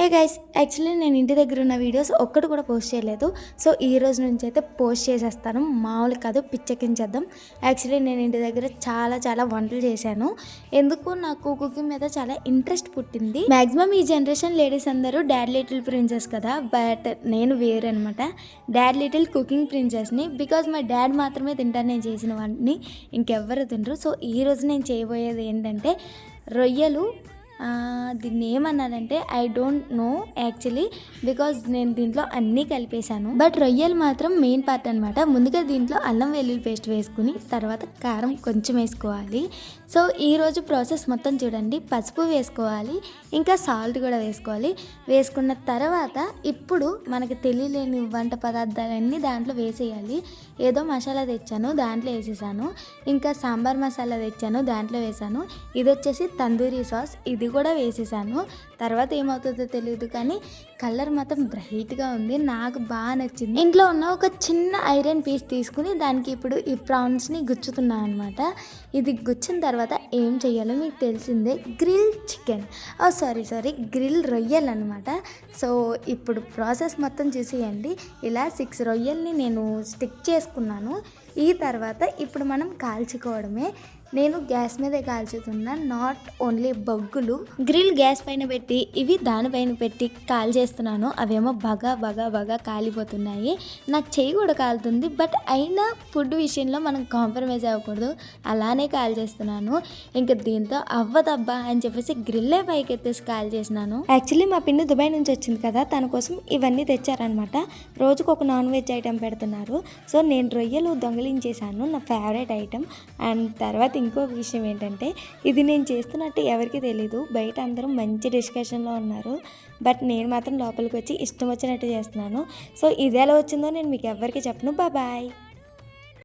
Hey guys, actually నేను ఇంటి దగ్గర ఉన్న వీడియోస్ ఒక్కటి కూడా పోస్ట్ చేయలేదు. సో ఈ రోజు నుంచి అయితే పోస్ట్ చేసేస్తాను. మామూలు కాదు, పిచ్చెక్కించేద్దాం. యాక్చువల్లీ నేను ఇంటి దగ్గర చాలా వంటలు చేశాను. ఎందుకు నాకు కుకింగ్ మీద చాలా ఇంట్రెస్ట్ పుట్టింది. మ్యాక్సిమం ఈ జనరేషన్ లేడీస్ అందరూ డాడ్ లిటిల్ ప్రిన్సెస్ కదా, బట్ నేను వేరే అనమాట. డాడ్ లిటిల్ కుకింగ్ ప్రిన్సెస్ని. బికాజ్ మా డాడ్ మాత్రమే తింటాను నేను చేసిన వాటిని, ఇంకెవ్వరు తినరు. సో ఈరోజు నేను చేయబోయేది ఏంటంటే రొయ్యలు. దీన్ని ఏమన్నానంటే I don't know actually, because నేను దీంట్లో అన్నీ కలిపేశాను. బట్ రొయ్యలు మాత్రం మెయిన్ పార్ట్ అనమాట. ముందుగా దీంట్లో అల్లం వెల్లుల్లి పేస్ట్ వేసుకుని తర్వాత కారం కొంచెం వేసుకోవాలి. సో ఈరోజు ప్రాసెస్ మొత్తం చూడండి. పసుపు వేసుకోవాలి, ఇంకా సాల్ట్ కూడా వేసుకోవాలి. వేసుకున్న తర్వాత ఇప్పుడు మనకి తెలియలేని వంట పదార్థాలన్నీ దాంట్లో వేసేయాలి. ఏదో మసాలా తెచ్చాను, దాంట్లో వేసేసాను. ఇంకా సాంబార్ మసాలా తెచ్చాను, దాంట్లో వేసాను. ఇది వచ్చేసి తందూరి సాస్, ఇది కూడా వేసేసాను. తర్వాత ఏమవుతుందో తెలియదు కానీ కలర్ మాత్రం బ్రైట్గా ఉంది, నాకు బాగా నచ్చింది. ఇంట్లో ఉన్న ఒక చిన్న ఐరన్ పీస్ తీసుకుని దానికి ఇప్పుడు ఈ ప్రాన్స్ని గుచ్చుతున్నాను అనమాట. ఇది గుచ్చిన తర్వాత ఏం చేయాలో మీకు తెలిసిందే, గ్రిల్ చికెన్, సారీ గ్రిల్ రొయ్యలు అనమాట. సో ఇప్పుడు ప్రాసెస్ మొత్తం చూసేయండి. ఇలా 6 రొయ్యల్ని నేను స్టిక్ చేసుకున్నాను. ఈ తర్వాత ఇప్పుడు మనం కాల్చుకోవడమే. నేను గ్యాస్ మీదే కాల్చుతున్నా, నాట్ ఓన్లీ బొగ్గులు. గ్రిల్ గ్యాస్ పైన పెట్టి ఇవి దానిపైన పెట్టి కాల్ చేస్తున్నాను. అవేమో బాగా కాలిపోతున్నాయి. నాకు చెయ్యి కూడా కాలుతుంది, బట్ అయినా ఫుడ్ విషయంలో మనం కాంప్రమైజ్ అవ్వకూడదు. అలానే కాల్ చేస్తున్నాను. ఇంకా దీంతో అవ్వదబ్బా అని చెప్పేసి గ్రిల్లే పైకి ఎత్తేసి కాల్ చేసినాను. యాక్చువల్లీ మా పిన్ని దుబాయ్ నుంచి వచ్చింది కదా, తన కోసం ఇవన్నీ తెచ్చారనమాట. రోజుకు ఒక నాన్ వెజ్ ఐటెం పెడుతున్నారు. సో నేను రొయ్యలు దొంగలించేసాను, నా ఫేవరెట్ ఐటెం. అండ్ తర్వాత ఇంకొక విషయం ఏంటంటే, ఇది నేను చేస్తున్నట్టు ఎవరికి తెలీదు. బయట అందరూ మంచి డిస్కషన్లో ఉన్నారు, బట్ నేను మాత్రం లోపలికి వచ్చి ఇష్టం వచ్చినట్టు చేస్తున్నాను. సో ఇది ఎలా వచ్చిందో నేను మీకు ఎవరికి చెప్పను. బాయ్.